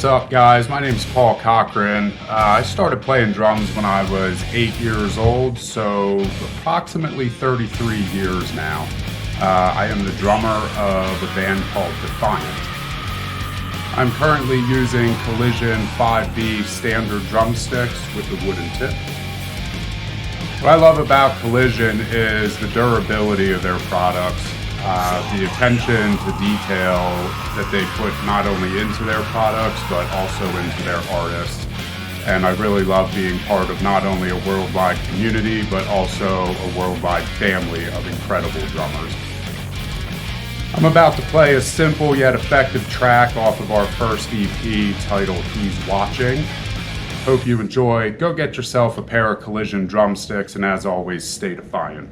up, guys? My name's Paul Cochran. I started playing drums when I was 8 years old, so approximately 33 years now. I am the drummer of a band called Defiant. I'm currently using Collision 5B standard drumsticks with the wooden tip. What I love about Collision is the durability of their products. The attention to detail that they put not only into their products but also into their artists. And I really love being part of not only a worldwide community but also a worldwide family of incredible drummers. I'm about to play a simple yet effective track off of our first EP titled He's Watching. Hope you enjoy. Go get yourself a pair of Collision drumsticks, and as always, stay defiant.